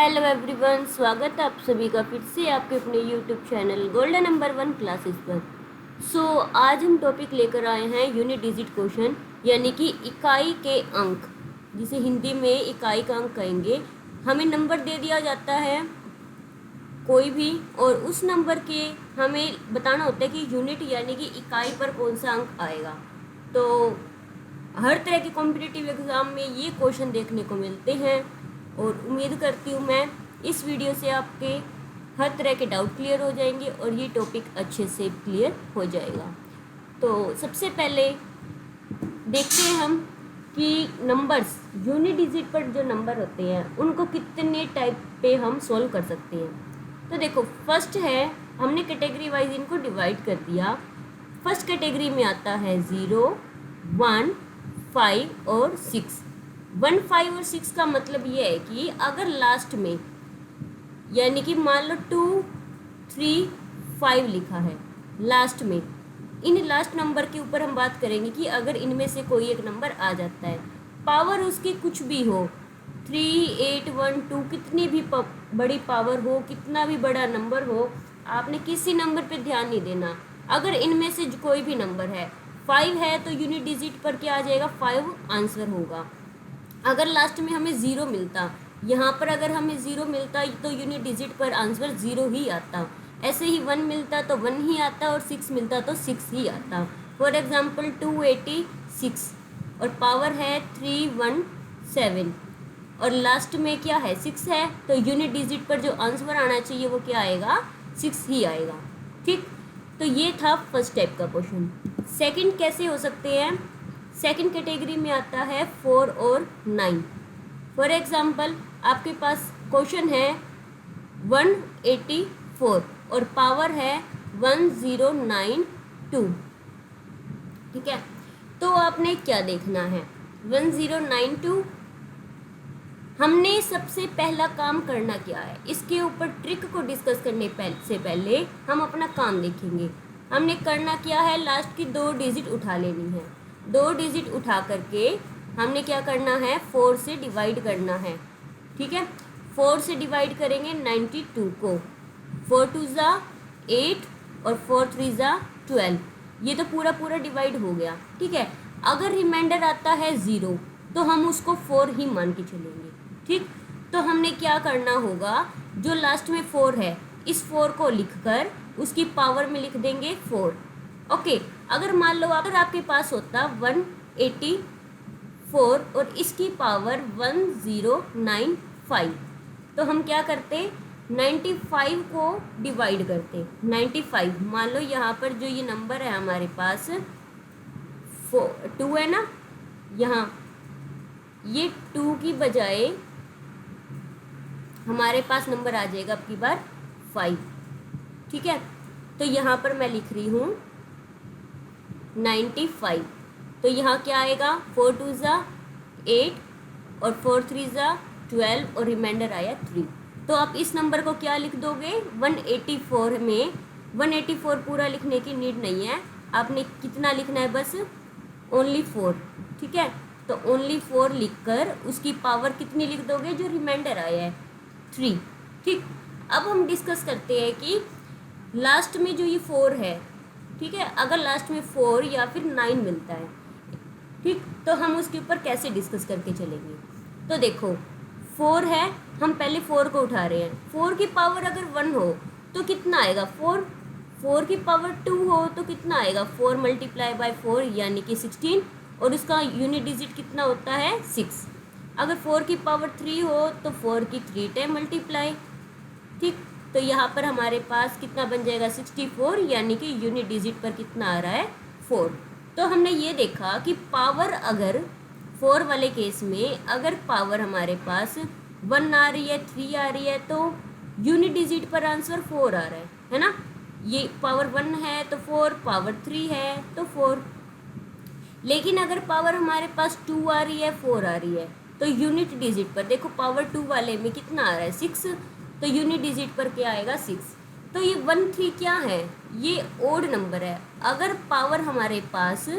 Hello everyone, स्वागत है आप सभी का फिर से आपके अपने YouTube channel golden number 1 classes पर। आज हम टॉपिक लेकर आए हैं यूनिट डिजिट क्वेश्चन, यानी कि इकाई के अंक, जिसे हिंदी में इकाई का अंक कहेंगे। हमें नंबर दे दिया जाता है कोई भी, और उस नंबर के हमें बताना होता है कि यूनिट यानी कि इकाई पर कौन सा अंक आएगा। तो हर तरह के कॉम्पिटिटिव एग्ज़ाम में ये क्वेश्चन देखने को मिलते हैं, और उम्मीद करती हूँ मैं इस वीडियो से आपके हर तरह के डाउट क्लियर हो जाएंगे और ये टॉपिक अच्छे से क्लियर हो जाएगा। तो सबसे पहले देखते हैं हम कि नंबर्स, यूनिट डिजिट पर जो नंबर होते हैं उनको कितने टाइप पे हम सॉल्व कर सकते हैं। तो देखो, फर्स्ट है, हमने कैटेगरी वाइज इनको डिवाइड कर दिया। फर्स्ट कैटेगरी में आता है 0, 1, 5 और 6। 1, 5 और 6 का मतलब ये है कि अगर लास्ट में, यानी कि मान लो 2, 3, 5 लिखा है लास्ट में, इन लास्ट नंबर के ऊपर हम बात करेंगे कि अगर इनमें से कोई एक नंबर आ जाता है, पावर उसकी कुछ भी हो, 3, 8, 1, 2, कितनी भी बड़ी पावर हो, कितना भी बड़ा नंबर हो, आपने किसी नंबर पे ध्यान नहीं देना। अगर इनमें से कोई भी नंबर है, 5 है तो यूनिट डिजिट पर क्या आ जाएगा, 5 आंसर होगा। अगर लास्ट में हमें 0 मिलता, यहाँ पर अगर हमें 0 मिलता तो यूनिट डिजिट पर आंसर 0 ही आता। ऐसे ही 1 मिलता तो 1 ही आता, और 6 मिलता तो 6 ही आता। फॉर एग्जांपल 286 और पावर है 317, और लास्ट में क्या है, 6 है, तो यूनिट डिजिट पर जो आंसर आना चाहिए वो क्या आएगा, 6 ही आएगा। ठीक, तो ये था फर्स्ट टाइप का क्वेश्चन। सेकंड कैसे हो सकते हैं, सेकंड कैटेगरी में आता है 4 और 9। फॉर एग्जांपल आपके पास क्वेश्चन है 184 और पावर है 1092। ठीक है, तो आपने क्या देखना है, 1092। हमने सबसे पहला काम करना क्या है, इसके ऊपर ट्रिक को डिस्कस करने से पहले हम अपना काम देखेंगे। हमने करना क्या है, लास्ट की 2 डिजिट उठा लेनी है। 2 डिजिट उठा करके हमने क्या करना है, 4 से डिवाइड करना है। ठीक है, 4 से डिवाइड करेंगे 92 को। 4 2 ज़ा 8 और 4 3 ज़ा 12। ये तो पूरा पूरा डिवाइड हो गया। ठीक है, अगर रिमाइंडर आता है 0 तो हम उसको 4 ही मान के चलेंगे। ठीक, तो हमने क्या करना होगा, जो लास्ट में 4 है, इस 4 को लिखकर उसकी पावर में लिख देंगे 4। ओके, अगर मान लो अगर आपके पास होता 184 और इसकी पावर 1095, तो हम क्या करते, 95 को डिवाइड करते। 95, मान लो यहाँ पर जो ये नंबर है हमारे पास 2 है ना, यहाँ ये 2 की बजाय हमारे पास नंबर आ जाएगा अब की बार 5। ठीक है, तो यहाँ पर मैं लिख रही हूँ 95, तो यहाँ क्या आएगा, 4 2 ज़ा 8 और 4 3 ज़ा 12 और रिमाइंडर आया 3। तो आप इस नंबर को क्या लिख दोगे, 184 में 184 पूरा लिखने की नीड नहीं है, आपने कितना लिखना है, बस ओनली 4। ठीक है, तो ओनली 4 लिखकर उसकी पावर कितनी लिख दोगे, जो रिमाइंडर आया है 3। ठीक, अब हम डिस्कस करते हैं कि लास्ट में जो ये 4 है, ठीक है, अगर लास्ट में 4 या फिर 9 मिलता है, ठीक, तो हम उसके ऊपर कैसे डिस्कस करके चलेंगे। तो देखो 4 है, हम पहले 4 को उठा रहे हैं। 4 की पावर अगर 1 हो तो कितना आएगा, 4। 4 की पावर 2 हो तो कितना आएगा, 4 मल्टीप्लाई बाय 4 यानी कि 16, और उसका यूनिट डिजिट कितना होता है, 6। अगर 4 की पावर 3 हो तो 4 की 3 टाइम मल्टीप्लाई। ठीक, तो यहाँ पर हमारे पास कितना बन जाएगा, 64, यानी कि यूनिट डिजिट पर कितना आ रहा है, 4। तो हमने ये देखा कि पावर अगर 4 वाले केस में अगर पावर हमारे पास 1 आ रही है, 3 आ रही है, तो यूनिट डिजिट पर आंसर 4 आ रहा है ना। ये पावर 1 है तो 4, पावर 3 है तो 4। लेकिन अगर पावर हमारे पास 2 आ रही है, 4 आ रही है, तो यूनिट डिजिट पर देखो पावर 2 वाले में कितना आ रहा है, 6, तो यूनिट डिजिट पर क्या आएगा, 6। तो ये 1 3 क्या है, ये ओड नंबर है। अगर पावर हमारे पास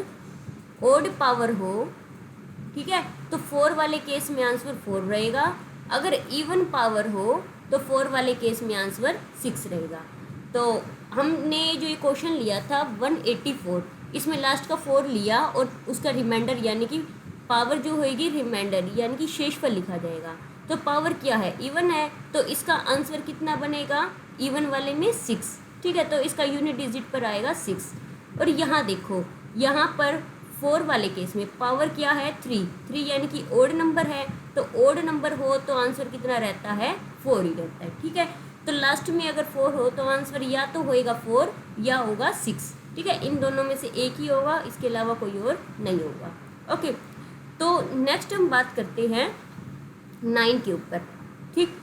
ओड पावर हो, ठीक है, तो 4 वाले केस में आंसर 4 रहेगा, अगर इवन पावर हो तो 4 वाले केस में आंसर 6 रहेगा। तो हमने जो ये क्वेश्चन लिया था 184, इसमें लास्ट का 4 लिया और उसका रिमाइंडर यानी कि पावर जो होएगी रिमाइंडर यानी कि शेषफल लिखा जाएगा। तो पावर क्या है, इवन है, तो इसका आंसर कितना बनेगा, इवन वाले में 6। ठीक है, तो इसका यूनिट डिजिट पर आएगा 6। और यहाँ देखो, यहाँ पर 4 वाले केस में पावर क्या है 3 यानी कि ओड नंबर है, तो ओड नंबर हो तो आंसर कितना रहता है 4 ही रहता है। ठीक है, तो लास्ट में अगर 4 हो तो आंसर या तो होएगा 4 या होगा 6। ठीक है, इन दोनों में से एक ही होगा, इसके अलावा कोई और नहीं होगा। ओके, तो नेक्स्ट हम बात करते हैं 9 के ऊपर। ठीक,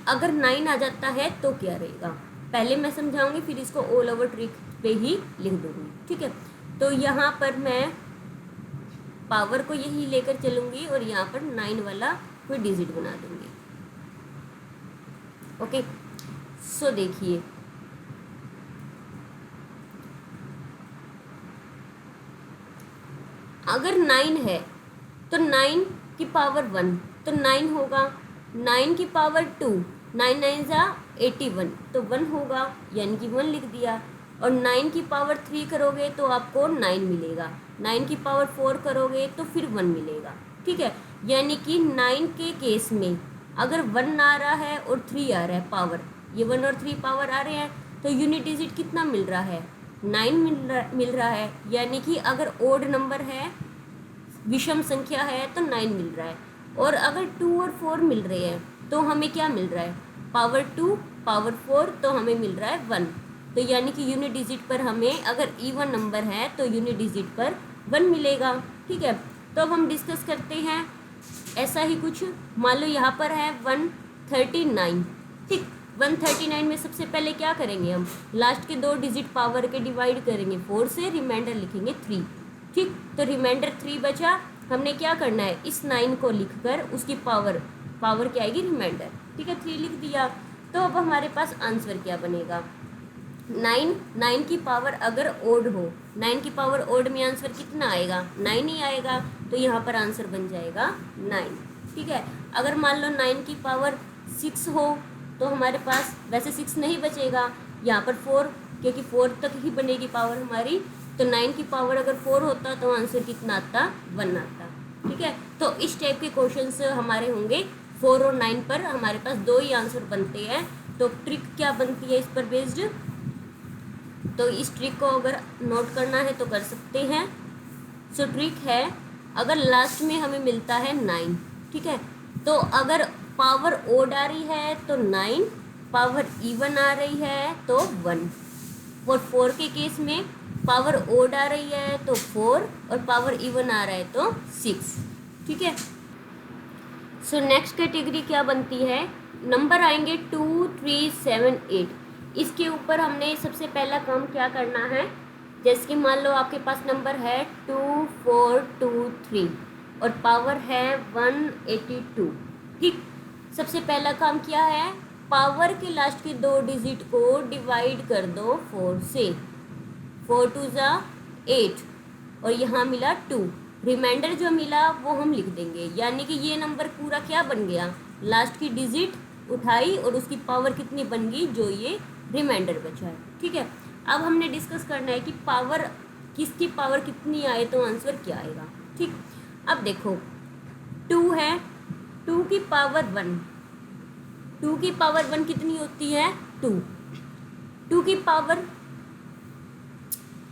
अगर 9 आ जाता है तो क्या रहेगा, पहले मैं समझाऊंगी फिर इसको ऑल ओवर ट्रिक पे ही लिख दूंगी। ठीक है, तो यहाँ पर मैं पावर को यही लेकर चलूंगी और यहाँ पर 9 वाला कोई डिजिट बना दूंगी। ओके, सो देखिए, अगर 9 है तो 9 की पावर 1, तो 9 होगा, 9 की पावर 2, 9 9 जा 81, तो 1 होगा यानी कि 1 लिख दिया। और 9 की पावर 3 करोगे तो आपको 9 मिलेगा, 9 की पावर 4 करोगे तो फिर 1 मिलेगा। ठीक है, यानी कि 9 के केस में अगर 1 आ रहा है और 3 आ रहा है पावर, ये 1 और 3 पावर आ रहे हैं, तो यूनिट डिजिट कितना मिल रहा है, 9 मिल रहा है। यानी कि अगर ओड नंबर है, विषम संख्या है, तो 9 मिल रहा है। और अगर 2 और 4 मिल रहे हैं तो हमें क्या मिल रहा है, पावर 2 पावर 4, तो हमें मिल रहा है 1। तो यानी कि यूनिट डिजिट पर हमें अगर इवन नंबर है तो यूनिट डिजिट पर 1 मिलेगा। ठीक है, तो अब हम डिस्कस करते हैं ऐसा ही कुछ। मान लो यहाँ पर है 139। ठीक, 139 में सबसे पहले क्या करेंगे, हम लास्ट के 2 डिजिट पावर के डिवाइड करेंगे 4 से, रिमाइंडर लिखेंगे 3। ठीक, तो रिमाइंडर 3 बचा, हमने क्या करना है, इस 9 को लिखकर उसकी पावर क्या आएगी रिमाइंडर। ठीक है, 3 लिख दिया। तो अब हमारे पास आंसर क्या बनेगा, 9 की पावर अगर ओड हो, 9 की पावर ओड में आंसर कितना आएगा, 9 ही आएगा, तो यहाँ पर आंसर बन जाएगा 9। ठीक है, अगर मान लो 9 की पावर 6 हो तो हमारे पास वैसे 6 नहीं बचेगा, यहाँ पर 4, क्योंकि 4 तक ही बनेगी पावर हमारी, तो 9 की पावर अगर 4 होता तो आंसर कितना आता, 1 आता। ठीक है, तो इस टाइप के क्वेश्चंस हमारे होंगे 4 और 9 पर, हमारे पास 2 ही आंसर बनते हैं। तो ट्रिक क्या बनती है इस पर बेस्ड, तो इस ट्रिक को अगर नोट करना है तो कर सकते हैं। सो ट्रिक है, अगर लास्ट में हमें मिलता है 9, ठीक है, तो अगर पावर ओड आ रही है तो 9, पावर इवन आ रही है तो 1, और 4 के केस में पावर ओड आ रही है तो 4 और पावर इवन आ रहा है तो 6। ठीक है, सो नेक्स्ट कैटेगरी क्या बनती है, नंबर आएंगे 2 3 7 8। इसके ऊपर हमने सबसे पहला काम क्या करना है, जैसे कि मान लो आपके पास नंबर है 2 4 2 3 और पावर है 182। ठीक, सबसे पहला काम क्या है, पावर के लास्ट के 2 डिजिट को डिवाइड कर दो 4 से, 4 2 जा 8 और यहाँ मिला 2, रिमाइंडर जो मिला वो हम लिख देंगे। यानी कि ये नंबर पूरा क्या बन गया, लास्ट की डिजिट उठाई और उसकी पावर कितनी बन गई, जो ये रिमाइंडर बचा है। ठीक है, अब हमने डिस्कस करना है कि पावर किसकी पावर कितनी आए तो आंसर क्या आएगा। ठीक, अब देखो 2 है, 2 की पावर 1, 2 की पावर 1 कितनी होती है 2, 2 की पावर,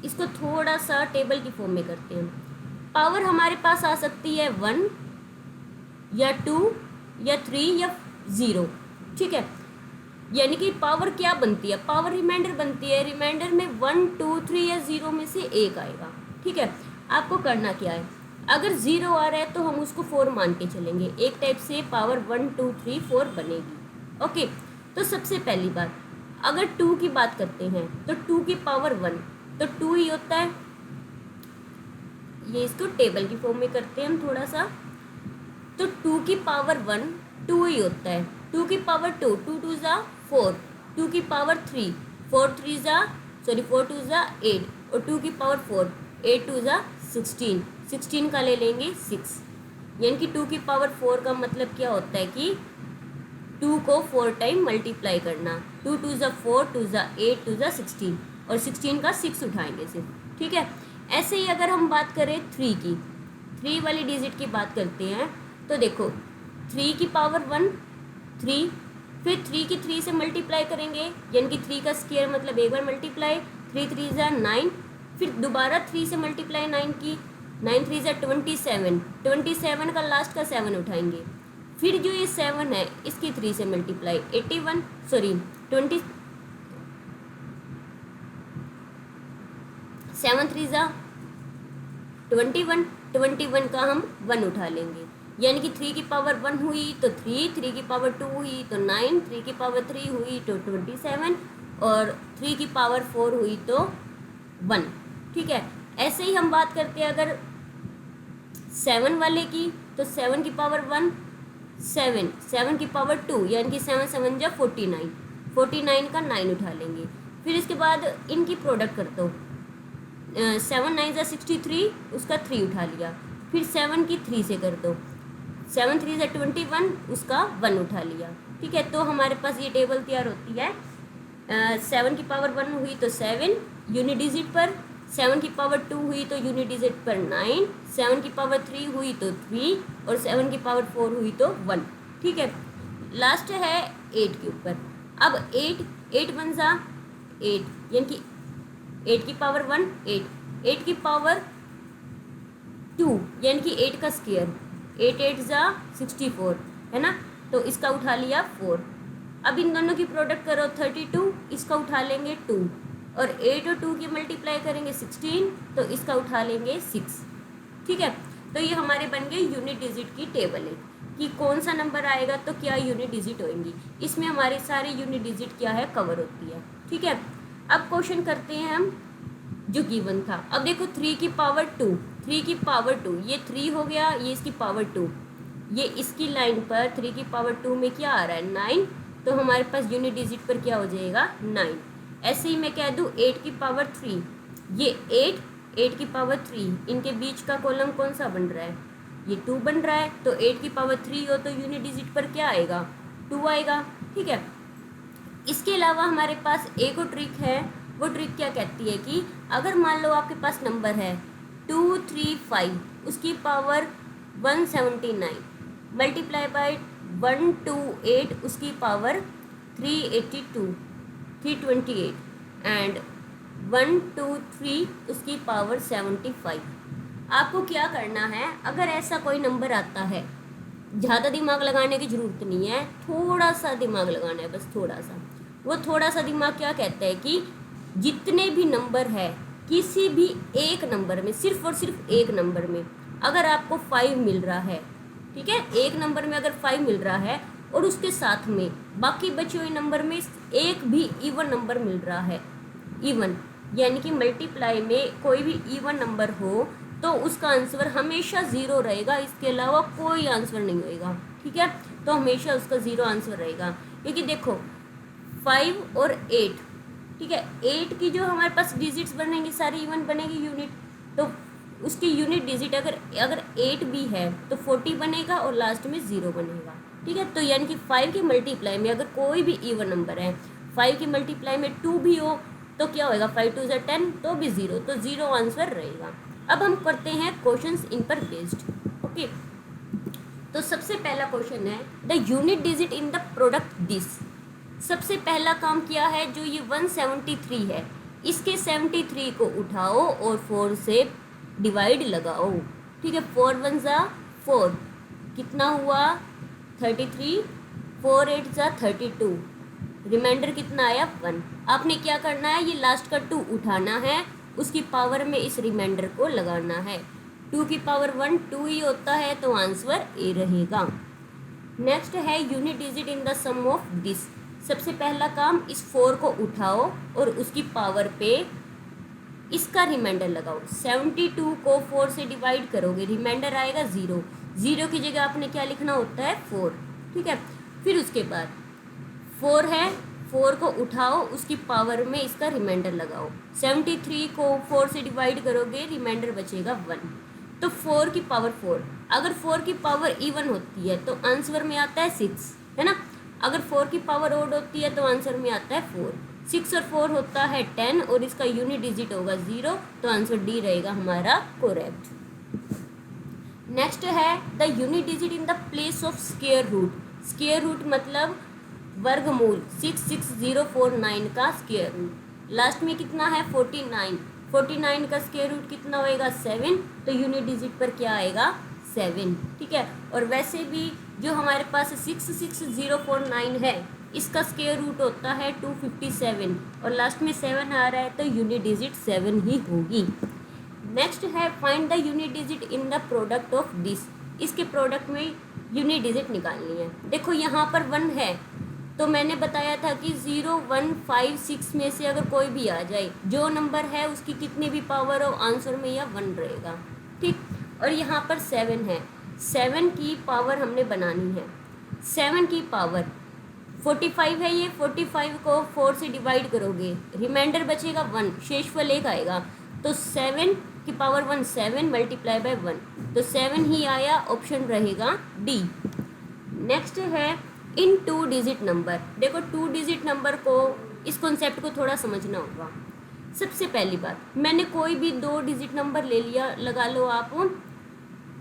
इसको थोड़ा सा टेबल की फॉर्म में करते हैं, पावर हमारे पास आ सकती है 1 या 2 या 3 या 0। ठीक है, यानी कि पावर क्या बनती है, पावर रिमाइंडर बनती है, रिमाइंडर में 1 2 3 या 0 में से एक आएगा। ठीक है, आपको करना क्या है, अगर 0 आ रहा है तो हम उसको 4 मान के चलेंगे, एक टाइप से पावर 1 2 3 4 बनेगी। ओके, तो सबसे पहली बात, अगर 2 की बात करते हैं तो 2 की पावर 1 तो 2 ही होता है, ये इसको टेबल की फॉर्म में करते हैं हम थोड़ा सा, तो 2 की पावर 1 2 ही होता है, 2 की पावर 2 2 2 जा 4, 2 की पावर 3 4 2 जा 8 और 2 की पावर 4 8 2 जा 16 का ले लेंगे 6। यानी कि 2 की पावर 4 का मतलब क्या होता है कि 2 को 4 टाइम मल्टीप्लाई करना, 2 2 ज़ा 4, 2 ज़ा 8, 2 ज़ा 16 और 16 का 6 उठाएंगे सिर्फ, ठीक है। ऐसे ही अगर हम बात करें 3 की, 3 वाली डिजिट की बात करते हैं तो देखो 3 की पावर 1 3, फिर 3 की 3 से मल्टीप्लाई करेंगे यानी कि 3 का स्क्वायर मतलब एक बार मल्टीप्लाई, 3 3 ज़ा 9, फिर दोबारा 3 से मल्टीप्लाई 9 की, 9 3 ज़ा 27, 27 का लास्ट का 7 उठाएंगे, फिर जो ये 7 है इसकी 3 से मल्टीप्लाई 81 सॉरी 20 7 3 ज़ा 21, 21 का हम 1 उठा लेंगे यानी कि 3 की पावर 1 हुई तो 3, 3 की पावर 2 हुई तो 9, 3 की पावर 3 हुई तो 27 और 3 की पावर 4 हुई तो 1, ठीक है। ऐसे ही हम बात करते हैं अगर 7 वाले की तो 7 की पावर 1 7, 7 की पावर 2 यानी कि 7 7 जा 49, 49 का 9 उठा लेंगे, फिर इसके बाद इनकी प्रोडक्ट कर दो, 7 9 ज़ा 63 उसका 3 उठा लिया, फिर 7 की 3 से कर दो, 7 3 ज़ा 21 उसका 1 उठा लिया, ठीक है। तो हमारे पास ये टेबल तैयार होती है, 7 की पावर 1 हुई तो 7 यूनिट डिजिट पर, 7 की पावर 2 हुई तो यूनिट डिजिट पर 9, 7 की पावर 3 हुई तो 3 और 7 की पावर 4 हुई तो 1, ठीक है। लास्ट है 8 के ऊपर, अब 8 1 ज़ा 8 यानी कि 8 की पावर 1 8, 8 की पावर 2 यानी कि 8 का स्क्वायर, 8 8 ज़ा 64 है ना, तो इसका उठा लिया 4। अब इन दोनों की प्रोडक्ट करो 32, इसका उठा लेंगे 2 और 8 और 2 की मल्टीप्लाई करेंगे 16 तो इसका उठा लेंगे 6, ठीक है। तो ये हमारे बन गए यूनिट डिजिट की टेबल है कि कौन सा नंबर आएगा तो क्या यूनिट डिजिट होंगी, इसमें हमारे सारे यूनिट डिजिट क्या है कवर होती है, ठीक है। अब क्वेश्चन करते हैं हम जो गिवन था। अब देखो 3 की पावर 2, 3 की पावर 2 ये 3 हो गया, ये इसकी पावर 2, ये इसकी लाइन पर 3 की पावर 2 में क्या आ रहा है 9, तो हमारे पास यूनिट डिजिट पर क्या हो जाएगा 9। ऐसे ही मैं कह दूँ 8 की पावर 3, ये 8 की पावर 3 इनके बीच का कॉलम कौन सा बन रहा है, ये 2 बन रहा है, तो 8 की पावर 3 हो तो यूनिट डिजिट पर क्या आएगा 2 आएगा, ठीक है। इसके अलावा हमारे पास एक और ट्रिक है, वो ट्रिक क्या कहती है कि अगर मान लो आपके पास नंबर है 235 उसकी पावर 179 मल्टीप्लाई बाय 128 उसकी पावर 382 328 एंड 123 उसकी पावर 75। आपको क्या करना है, अगर ऐसा कोई नंबर आता है, ज़्यादा दिमाग लगाने की ज़रूरत नहीं है, थोड़ा सा दिमाग लगाना है, बस थोड़ा सा। वो थोड़ा सा दिमाग क्या कहता है कि जितने भी नंबर है किसी भी एक नंबर में, सिर्फ और सिर्फ एक नंबर में अगर आपको 5 मिल रहा है, ठीक है, एक नंबर में अगर 5 मिल रहा है और उसके साथ में बाकी बचे हुए नंबर में एक भी इवन नंबर मिल रहा है, इवन यानी कि मल्टीप्लाई में कोई भी इवन नंबर हो तो उसका आंसर हमेशा 0 रहेगा, इसके अलावा कोई आंसर नहीं होएगा, ठीक है। तो हमेशा उसका 0 आंसर रहेगा, क्योंकि देखो 5 और 8, ठीक है, 8 की जो हमारे पास डिजिट्स बनेंगी सारी इवन बनेगी यूनिट, तो उसकी यूनिट डिजिट अगर 8 भी है तो 40 बनेगा और लास्ट में 0 बनेगा, ठीक है। तो यानी कि 5 के मल्टीप्लाई में अगर कोई भी इवन नंबर है, 5 के मल्टीप्लाई में 2 भी हो तो क्या होएगा 5 2 = 10 तो भी 0, तो 0 आंसर रहेगा। अब हम करते हैं क्वेश्चंस इन पर बेस्ड, ओके। तो सबसे पहला क्वेश्चन है the unit digit in the product this. सबसे पहला काम किया है, जो ये 173 है इसके 73 को उठाओ और 4 से डिवाइड लगाओ, ठीक है। 4 1 ज़ा 4 कितना हुआ 33, 4 8 ज़ा 32, रिमाइंडर कितना आया 1। आपने क्या करना है, ये लास्ट का 2 उठाना है, उसकी पावर में इस रिमाइंडर को लगाना है, 2 की पावर 1 2 ही होता है तो आंसर ए रहेगा। नेक्स्ट है unit digit in the sum of this. सबसे पहला काम इस 4 को उठाओ और उसकी पावर पे इसका रिमाइंडर लगाओ, 72 को 4 से डिवाइड करोगे रिमाइंडर आएगा 0, 0 की जगह आपने क्या लिखना होता है 4, ठीक है। फिर उसके बाद 4 है, 4 को उठाओ उसकी पावर में इसका रिमाइंडर लगाओ, 73 को 4 से डिवाइड करोगे रिमाइंडर बचेगा 1, तो 4 की पावर 4, अगर 4 की पावर इवन होती है तो आंसर में आता है 6, है ना। अगर 4 की पावर ओड होती है तो आंसर में आता है 4। 6 और 4 होता है 10 और इसका यूनिट डिजिट होगा 0, तो आंसर डी रहेगा हमारा करेक्ट। नेक्स्ट है the unit digit in the place of square root. Square root मतलब वर्गमूल 66049 का स्क्वायर रूट। लास्ट में कितना है 49, 49 का स्क्वायर रूट कितना होएगा 7, तो यूनिट डिजिट पर क्या आएगा 7, ठीक है। और वैसे भी जो हमारे पास 66049 है इसका स्क्वायर रूट होता है 257 और लास्ट में 7 आ रहा है तो यूनिट डिजिट 7 ही होगी। नेक्स्ट है find the unit digit in the product of this. इसके प्रोडक्ट में यूनिट डिजिट निकालनी है। देखो यहाँ पर 1 है तो मैंने बताया था कि 0 1 5 6 में से अगर कोई भी आ जाए, जो नंबर है उसकी कितनी भी पावर हो आंसर में यह 1 रहेगा, ठीक। और यहाँ पर 7 है, 7 की पावर हमने बनानी है। 7 की पावर 45 है, ये 45 को 4 से डिवाइड करोगे रिमाइंडर बचेगा 1, शेषफल 1 आएगा, तो 7 की पावर 1 7 मल्टीप्लाई बाय 1, तो 7 ही आया, ऑप्शन रहेगा डी। नेक्स्ट है इन 2 डिजिट नंबर। देखो 2 डिजिट नंबर को, इस कॉन्सेप्ट को थोड़ा समझना होगा। सबसे पहली बात, मैंने कोई भी 2 डिजिट नंबर ले लिया, लगा लो आप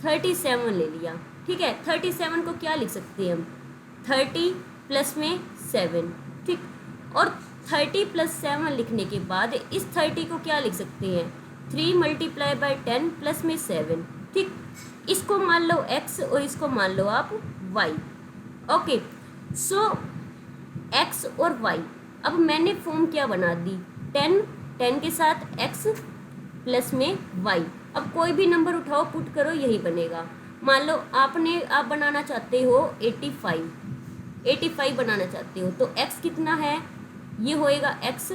37 ले लिया, ठीक है। 37 को क्या लिख सकते हैं हम 30 प्लस में 7, ठीक। और 30 प्लस 7 लिखने के बाद इस 30 को क्या लिख सकते हैं 3 मल्टीप्लाई बाय 10 प्लस में 7, ठीक। इसको मान लो x और इसको मान लो आप y, ओके। सो x और y, अब मैंने फॉर्म क्या बना दी 10 के साथ x प्लस में y। अब कोई भी नंबर उठाओ पुट करो यही बनेगा। मान लो आप बनाना चाहते हो 85 बनाना चाहते हो, तो x कितना है, ये होएगा x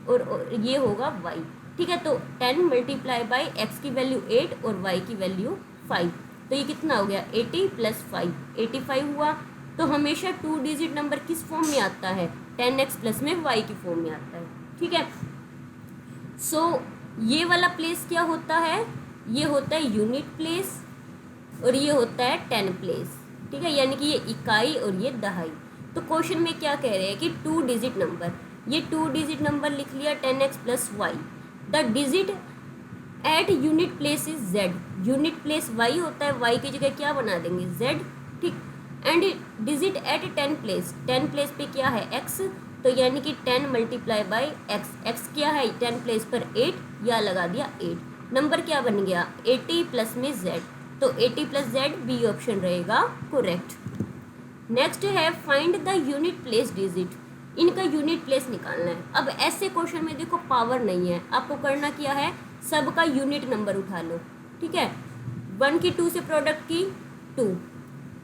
और ये होगा y, ठीक है। तो 10 मल्टीप्लाई बाई x की वैल्यू 8 और y की वैल्यू 5, तो ये कितना हो गया 80 प्लस 5 85 हुआ। तो हमेशा 2 डिजिट नंबर किस फॉर्म में आता है 10x प्लस में y की फॉर्म में आता है, ठीक है। सो ये वाला प्लेस क्या होता है, ये होता है यूनिट प्लेस और ये होता है 10 प्लेस, ठीक है, यानी कि ये इकाई और ये दहाई। तो क्वेश्चन में क्या कह रहे हैं कि 2 डिजिट नंबर, ये 2 डिजिट नंबर लिख लिया 10x plus y, the digit at unit place is z। Unit place y होता है, y की जगह क्या बना देंगे z, ठीक। And digit at 10 place, 10 place पे क्या है x, तो यानी कि 10 मल्टीप्लाई बाई x क्या है 10 प्लेस पर 8, या लगा दिया 8, नंबर क्या बन गया 80 प्लस में z, तो 80 प्लस z बी ऑप्शन रहेगा करेक्ट। नेक्स्ट है find the unit place digit. इनका यूनिट प्लेस निकालना है। अब ऐसे क्वेश्चन में देखो पावर नहीं है, आपको करना क्या है सबका यूनिट नंबर उठा लो, ठीक है। 1 की 2 से प्रोडक्ट की 2,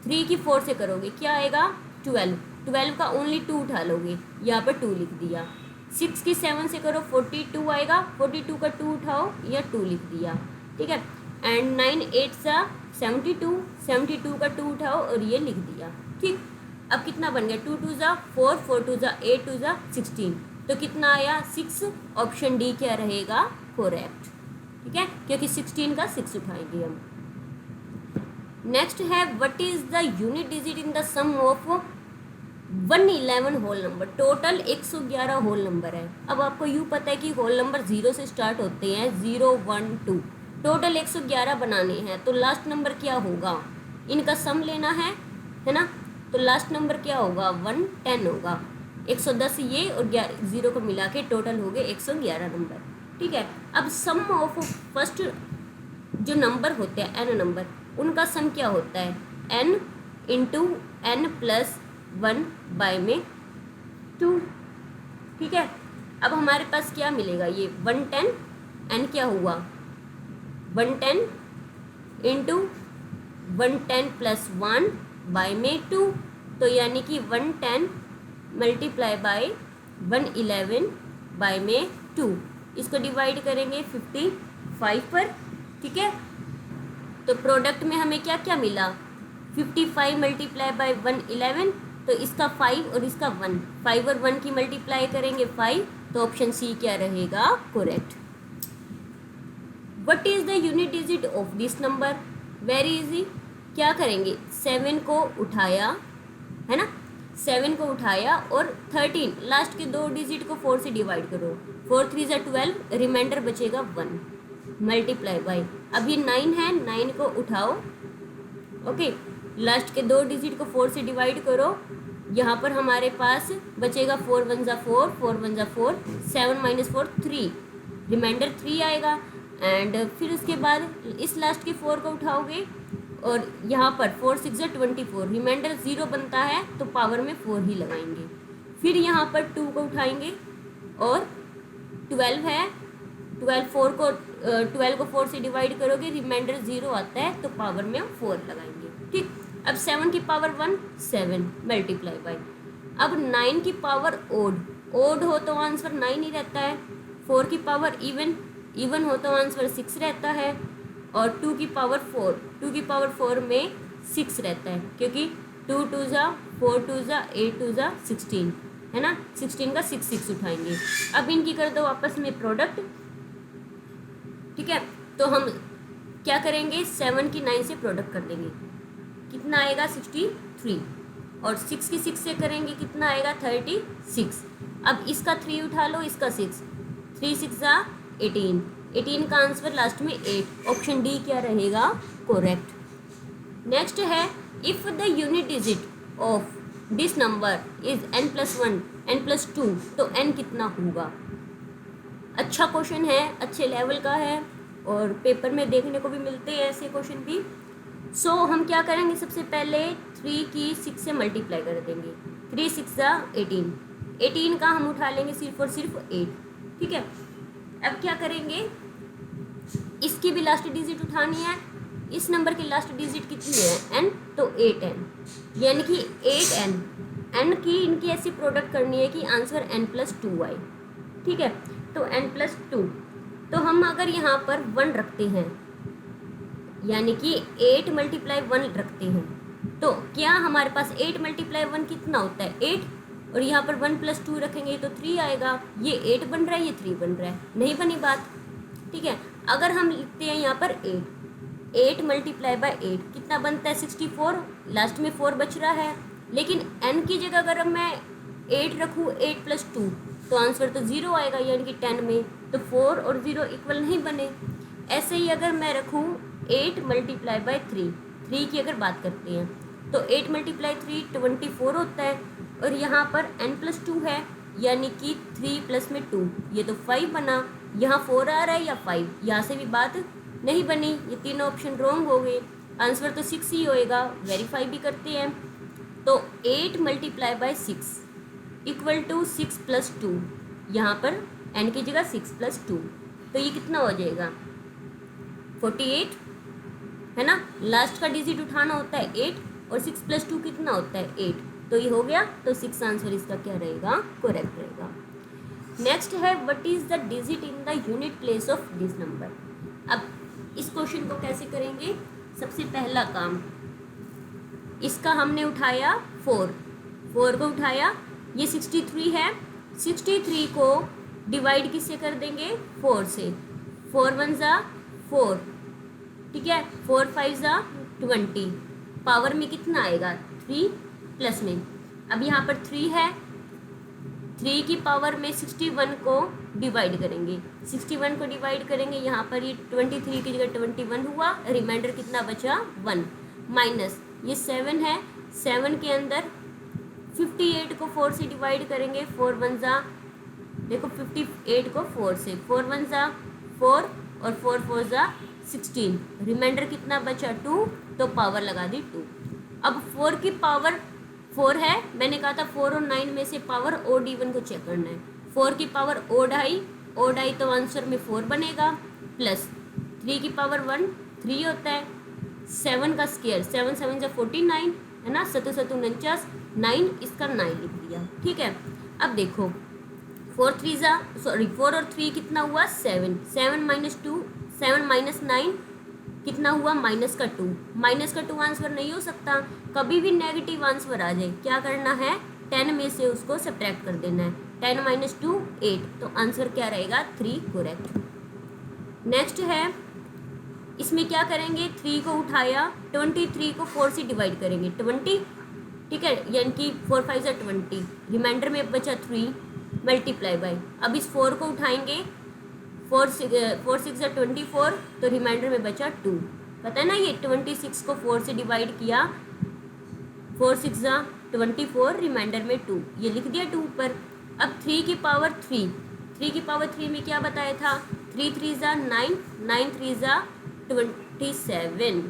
3 की 4 से करोगे क्या आएगा 12, 12 का ओनली 2 उठा लोगे, यहाँ पर 2 लिख दिया। 6 की 7 से करो 42 आएगा, 42 का 2 उठाओ या 2 लिख दिया, ठीक है। एंड 9 8 सा 72, 72 का 2 उठाओ और ये लिख दिया, ठीक। अब कितना बन गया 2 2 ज़ा 4, 4 2 ज़ा 8, 2 ज़ा 16, तो कितना आया 6, ऑप्शन डी क्या रहेगा करेक्ट, ठीक है, क्योंकि 16 का 6 उठाएंगे हम। नेक्स्ट है what is the unit digit in the sum of 111 whole number. Total 111 whole number है। अब आपको यूँ पता है कि होल नंबर 0 से स्टार्ट होते हैं, 0 1 2, टोटल 111 बनाने हैं, तो लास्ट नंबर क्या होगा, इनका सम लेना है ना। तो लास्ट नंबर क्या होगा 110 होगा, 110 ये और 0 को मिला के टोटल हो गए 111 नंबर, ठीक है। अब सम ऑफ फर्स्ट जो नंबर होते हैं n नंबर, उनका सम क्या होता है n into n plus 1 by में 2, ठीक है। अब हमारे पास क्या मिलेगा ये 110, n क्या हुआ 110 इंटू 110 प्लस 1 बाय में 2, तो यानी कि 110 मल्टीप्लाई बाय 111 बाय में 2, इसको डिवाइड करेंगे 55 पर, ठीक है। तो प्रोडक्ट में हमें क्या क्या मिला 55 मल्टीप्लाई बाय 111, तो इसका 5 और इसका 1, 5 और 1 की मल्टीप्लाई करेंगे 5, तो ऑप्शन सी क्या रहेगा correct. What is the unit digit of this number, very easy. क्या करेंगे 7 को उठाया है ना, 7 को उठाया और 13 लास्ट के 2 डिजिट को 4 से डिवाइड करो, 4 3 ज़ा 12, रिमाइंडर बचेगा 1, मल्टीप्लाई बाय, अब ये 9 है, 9 को उठाओ, ओके, लास्ट के 2 डिजिट को 4 से डिवाइड करो, यहाँ पर हमारे पास बचेगा 4 1 ज़ा 4, 4 1 ज़ा 4, 7 माइनस 4 3, रिमाइंडर 3 आएगा। एंड फिर उसके बाद इस लास्ट के 4 को उठाओगे और यहाँ पर 4 6 ज़ा 24, रिमाइंडर 0 बनता है तो पावर में 4 ही लगाएंगे। फिर यहाँ पर 2 को उठाएंगे और 12 है, 12 को 4 से डिवाइड करोगे, रिमाइंडर 0 आता है तो पावर में हम 4 लगाएंगे, ठीक। अब 7 की पावर 1 7 मल्टीप्लाई बाय, अब 9 की पावर ओड हो तो आंसर 9 ही रहता है, 4 की पावर इवन हो तो आंसर 6 रहता है, और 2 की पावर 4 में 6 रहता है, क्योंकि 2 2 ज़ा 4 2 ज़ा 8 2 ज़ा 16 है ना, 16 का 6 6 उठाएंगे। अब इनकी कर दो आपस में प्रोडक्ट, ठीक है, तो हम क्या करेंगे, 7 की 9 से प्रोडक्ट कर देंगे, कितना आएगा 63, और 6 की 6 से करेंगे कितना आएगा 36। अब इसका 3 उठा लो, इसका 6, 3 6 ज़ा 18, 18 का आंसर लास्ट में 8, ऑप्शन डी क्या रहेगा करेक्ट। नेक्स्ट है, if the unit digit of this number is n+1 n+2 तो n कितना होगा। अच्छा क्वेश्चन है, अच्छे लेवल का है और पेपर में देखने को भी मिलते हैं ऐसे क्वेश्चन भी। सो हम क्या करेंगे, सबसे पहले 3 की 6 से मल्टीप्लाई कर देंगे, 3 6 ज़ा 18, 18 का हम उठा लेंगे सिर्फ और सिर्फ 8, ठीक है। अब क्या करेंगे, इसकी भी लास्ट डिजिट उठानी है, इस नंबर की लास्ट डिजिट कितनी है n, तो 8n, यानी कि 8n, n की इनकी ऐसी प्रोडक्ट करनी है कि आंसर n+2 आए, ठीक है। तो n+2, तो हम अगर यहाँ पर 1 रखते हैं, यानी कि 8 मल्टीप्लाई 1 रखते हैं, तो क्या हमारे पास 8 मल्टीप्लाई 1 कितना होता है 8, और यहाँ पर 1+2 रखेंगे तो 3 आएगा, ये 8 बन रहा है, ये 3 बन रहा है, नहीं बनी बात, ठीक है। अगर हम लिखते हैं यहाँ पर 8 मल्टीप्लाई बाय 8 कितना बनता है 64, लास्ट में 4 बच रहा है, लेकिन n की जगह अगर मैं 8 रखूँ 8+2 तो आंसर तो 0 आएगा, यानी कि 10 में, तो 4 और 0 इक्वल नहीं बने। ऐसे ही अगर मैं रखूँ 8 मल्टीप्लाई बाय 3 की अगर बात करते हैं तो 8 मल्टीप्लाई 3 24 होता है, और यहाँ पर n+2 है, यानी कि 3 प्लस में 2, ये तो 5 बना, यहाँ 4 आ रहा है या 5, यहाँ से भी बात नहीं बनी, ये तीनों ऑप्शन रॉन्ग हो गए, आंसर तो 6 ही होएगा। वेरीफाई भी करते हैं, तो 8 मल्टीप्लाई बाय 6 इक्वल टू 6 + 2, यहाँ पर n की जगह 6 + 2, तो ये कितना हो जाएगा 48, है ना। लास्ट का डिजिट उठाना होता है 8, और 6 + 2 कितना होता है 8, तो ये हो गया, तो 6 आंसर इसका क्या रहेगा करेक्ट रहेगा। नेक्स्ट है, what is the digit in the unit place of this number. अब इस क्वेश्चन को कैसे करेंगे, सबसे पहला काम, इसका हमने उठाया 4 को उठाया, ये 63 है, 63 को डिवाइड किससे कर देंगे 4 से, 4 1 ज़ा 4, ठीक है, 4 5 ज़ा 20, पावर में कितना आएगा 3 प्लस में, अब यहाँ पर 3 है, 3 की पावर में 61 को डिवाइड करेंगे, 61 को डिवाइड करेंगे, यहाँ पर ये 23 की जगह 21 हुआ, रिमाइंडर कितना बचा 1, माइनस ये 7 है, 7 के अंदर 58 को 4 से डिवाइड करेंगे, 4 1 ज़ा, देखो 58 को 4 से, 4 1 ज़ा 4 और 4 4 ज़ा 16, रिमाइंडर कितना बचा 2, तो पावर लगा दी 2। अब 4 की पावर 4 है, मैंने कहा था 4 और 9 में से पावर ओड इवन को चेक करना है, 4 की पावर ओड आई तो आंसर में 4 बनेगा, प्लस 3 की पावर 1 3 होता है, 7 का स्क्वायर 7 7 ज़ा 49 है ना, 7 7 49, 9 इसका 9 लिख दिया, ठीक है। अब देखो 4 और 3 कितना हुआ 7, 7 माइनस 9 कितना हुआ -2, -2 आंसर नहीं हो सकता, कभी भी नेगेटिव आंसर आ जाए क्या करना है 10 में से उसको सब्ट्रैक्ट कर देना है, 10 - 2 8, तो आंसर क्या रहेगा 3 करेक्ट। नेक्स्ट है, इसमें क्या करेंगे 3 को उठाया, 23 को 4 से डिवाइड करेंगे, ठीक है, यानी कि 4 5 ज़ा 20, रिमाइंडर में बचा 3 मल्टीप्लाई बाय, अब इस 4 को उठाएंगे, 4 6 ज़ा 24, तो रिमाइंडर में बचा 2। पता है ना, ये 26 को 4 से डिवाइड किया, 4 6 ज़ा 24, रिमाइंडर में 2, ये लिख दिया 2 पर। अब 3 की पावर 3, 3 की पावर 3 में क्या बताया था, 3 3 ज़ा 9, 9 3 ज़ा 27,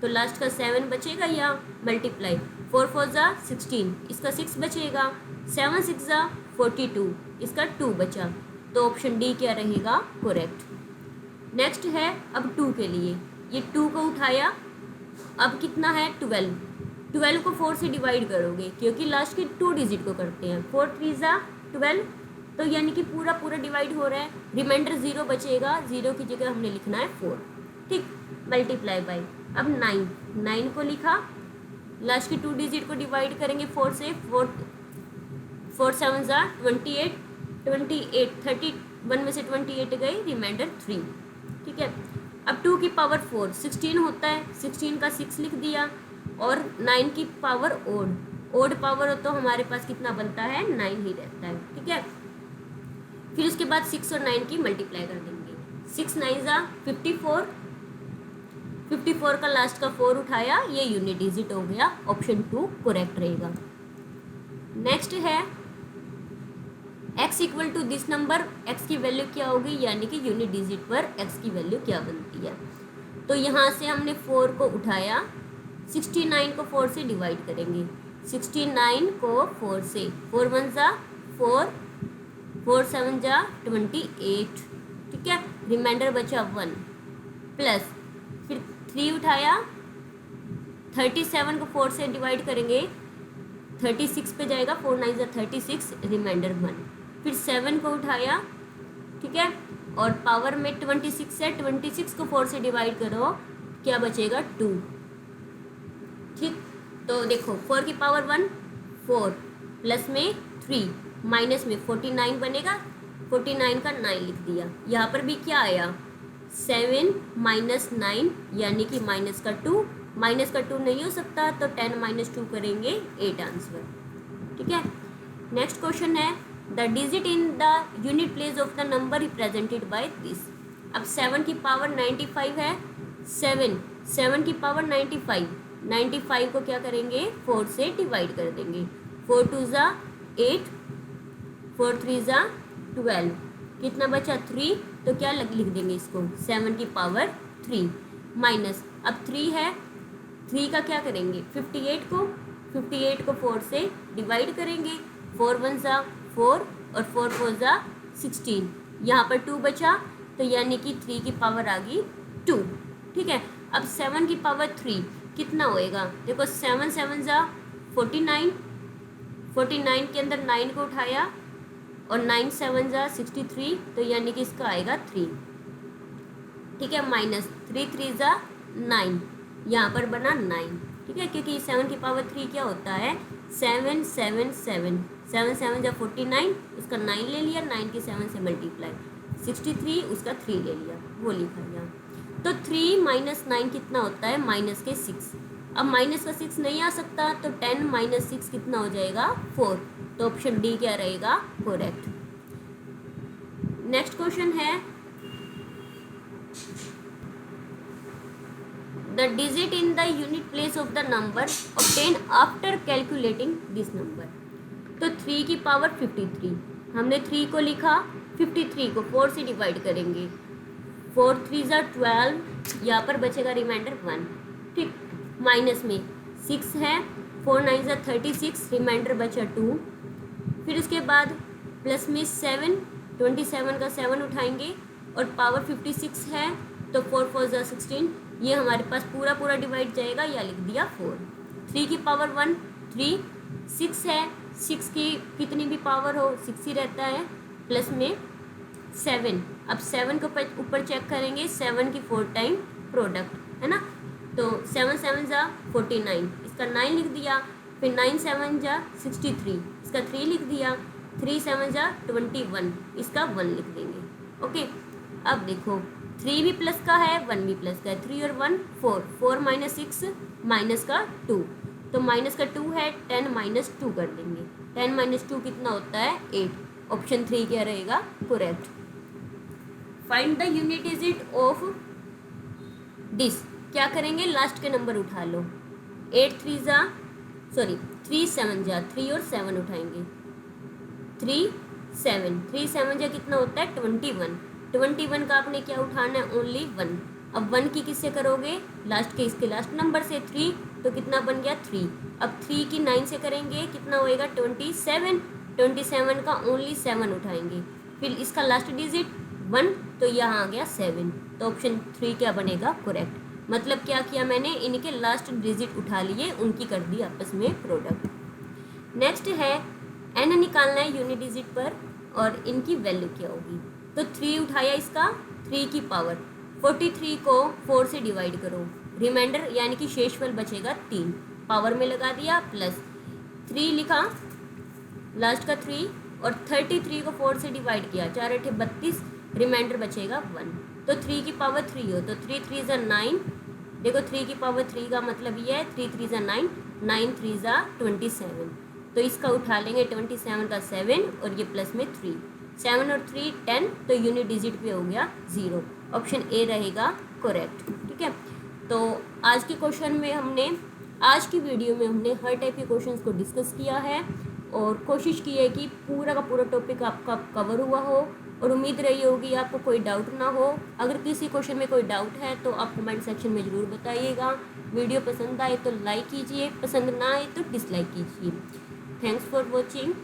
तो लास्ट का 7 बचेगा या मल्टीप्लाई, 4 4 ज़ा 16, इसका 6 बचेगा, 7 6 ज़ा 42, इसका 2 बचा, तो ऑप्शन डी क्या रहेगा, करेक्ट। नेक्स्ट है अब 2 के लिए, ये 2 को उठाया, अब कितना है 12, 12 को 4 से डिवाइड करोगे क्योंकि लास्ट के 2 डिजिट को करते हैं, 4 3 ज़ा 12, तो यानी कि पूरा पूरा डिवाइड हो रहा है, रिमाइंडर 0 बचेगा, 0 की जगह हमने लिखना है 4, ठीक, मल्टीप्लाई बाय। अब 9, 9 को लिखा, लास्ट के 2 डिजिट को डिवाइड करेंगे 4 से, 4 7 ज़ा 28, 28 31 में से 28 गई, रिमाइंडर 3, ठीक है। अब 2 की पावर 4 16 होता है, 16 का 6 लिख दिया, और 9 की पावर ओड पावर हो तो हमारे पास कितना बनता है, 9 ही रहता है, ठीक है। फिर उसके बाद 6 और 9 की मल्टीप्लाई कर देंगे, 6 9 ज़ा 54, 54 का लास्ट का 4 उठाया, ये यूनिट डिजिट हो गया, ऑप्शन 2 करेक्ट रहेगा। नेक्स्ट है x equal to this number, x की वैल्यू क्या होगी, यानी कि यूनिट डिजिट पर x की वैल्यू क्या बनती है। तो यहाँ से हमने 4 को उठाया, 69 को 4 से डिवाइड करेंगे, 69 को 4 से, 4 1 ज़ा 4, 4 7 ज़ा 28, ठीक है, रिमाइंडर बचा 1, प्लस फिर 3 उठाया, 37 को 4 से डिवाइड करेंगे, 36 पे जाएगा, 4 9 ज़ा 36, रिमाइंडर 1, फिर 7 को उठाया, ठीक है, और पावर में 26 है, 26 को 4 से डिवाइड करो, क्या बचेगा 2, ठीक। तो देखो 4 की पावर 1 4, प्लस में 3, माइनस में 49 बनेगा, 49 का 9 लिख दिया, यहाँ पर भी क्या आया 7 माइनस 9, यानी कि माइनस का 2, माइनस का 2 नहीं हो सकता, तो 10 माइनस 2 करेंगे 8 आंसर, ठीक है। नेक्स्ट क्वेश्चन है the digit in the unit place of the number represented by this. अब 7 की पावर 95 है, 7 की पावर 95, 95 को क्या करेंगे 4 से डिवाइड कर देंगे, 4 2 ज़ा 8, 4 3 ज़ा 12, कितना बचा 3, तो क्या लिख देंगे इसको 7 की पावर 3, माइनस अब 3 है, 3 का क्या करेंगे 58 को 4 से डिवाइड करेंगे, 4 1 ज़ा 4 और 4 4 ज़ा 16, यहाँ पर 2 बचा, तो यानी कि 3 की पावर आ गई 2, ठीक है। अब 7 की पावर 3 कितना होएगा, देखो 7 7 ज़ा 49, 49 के अंदर 9 को उठाया, और 9 7 ज़ा 63, तो यानी कि इसका आएगा 3, ठीक है, माइनस 3 3 ज़ा 9, यहाँ पर बना 9, ठीक है, क्योंकि 7 की पावर 3 क्या होता है 7 7 7, 7 7 ज़ा 49, उसका 9 ले लिया, 9 की 7 से मल्टीप्लाई, 63, उसका 3 ले लिया, वो लिखा गया। तो 3 माइनस 9 कितना होता है माइनस के 6, अब माइनस का 6 नहीं आ सकता, तो 10 माइनस 6 कितना हो जाएगा 4, तो ऑप्शन डी क्या रहेगा करेक्ट। नेक्स्ट क्वेश्चन है the digit in the unit place of the number obtain after calculating this number. तो 3 की पावर 53, हमने 3 को लिखा, 53 को 4 से डिवाइड करेंगे, 4 3 ज़ा 12, यहाँ पर बचेगा रिमाइंडर 1, ठीक, माइनस में 6 है, 4 9 ज़ा 36, रिमाइंडर बचा 2, फिर उसके बाद प्लस में 7, 27 का 7 उठाएंगे, और पावर 56 है, तो 4 4 ज़ा 16, ये हमारे पास पूरा पूरा डिवाइड जाएगा, या लिख दिया 4, 3 की पावर 1 3, 6 है, 6 की कितनी भी पावर हो 6 ही रहता है, प्लस में 7, अब 7 को ऊपर चेक करेंगे, 7 की 4 टाइम प्रोडक्ट है ना, तो 7 7 ज़ा 49, इसका 9 लिख दिया, फिर 9 7 ज़ा 63, इसका 3 लिख दिया, 3 7 ज़ा 21, इसका 1 लिख देंगे, ओके। अब देखो 3 भी प्लस का है, 1 भी प्लस का है, 3 और 1 4, 4 माइनस 6 माइनस का 2, तो माइनस का 2 है, 10 माइनस 2 कर देंगे, 10 माइनस 2 कितना होता है 8। ऑप्शन 3 क्या रहेगा correct. Find the unit digit of this, क्या करेंगे लास्ट के नंबर उठा लो, 8 3 3 7 जा, 3 और 7 उठाएंगे, 3 7 जा कितना होता है 21। 21 का आपने क्या उठाना है ओनली 1। अब 1 की किससे करोगे लास्ट के इसके लास्ट नंबर से 3, तो कितना बन गया 3। अब 3 की 9 से करेंगे कितना होएगा 27। 27 का ओनली 7 उठाएंगे, फिर इसका लास्ट डिजिट 1, तो यहाँ आ गया 7। तो ऑप्शन 3 क्या बनेगा करेक्ट। मतलब क्या किया मैंने, इनके लास्ट डिजिट उठा लिए, उनकी कर दी आपस में प्रोडक्ट। नेक्स्ट है एन निकालना है यूनिट डिजिट पर और इनकी वैल्यू क्या होगी। तो 3 उठाया, इसका 3 की पावर 43 को 4 से डिवाइड करो, रिमाइंडर यानी कि शेषफल बचेगा 3, पावर में लगा दिया प्लस 3 लिखा लास्ट का 3 और 33 को 4 से डिवाइड किया, 4 8 32, रिमाइंडर बचेगा 1। तो 3 की पावर 3 हो तो 3 3 ज़ा 9, देखो 3 की पावर 3 का मतलब ये है 3 3 ज़ा 9, 9 3 ज़ा 27। तो इसका उठा लेंगे 27 का 7 और ये प्लस में 3, 7 और 3 10, तो यूनिट डिजिट पे हो गया 0। ऑप्शन ए रहेगा करेक्ट। ठीक है, तो आज के क्वेश्चन में हमने, आज की वीडियो में हमने हर टाइप के क्वेश्चंस को डिस्कस किया है और कोशिश की है कि पूरा का पूरा टॉपिक आपका कवर हुआ हो, और उम्मीद रही होगी आपको कोई डाउट ना हो। अगर किसी क्वेश्चन में कोई डाउट है तो आप कमेंट सेक्शन में ज़रूर बताइएगा। वीडियो पसंद आए तो लाइक कीजिए, पसंद ना आए तो डिसलाइक कीजिए। Thanks for watching.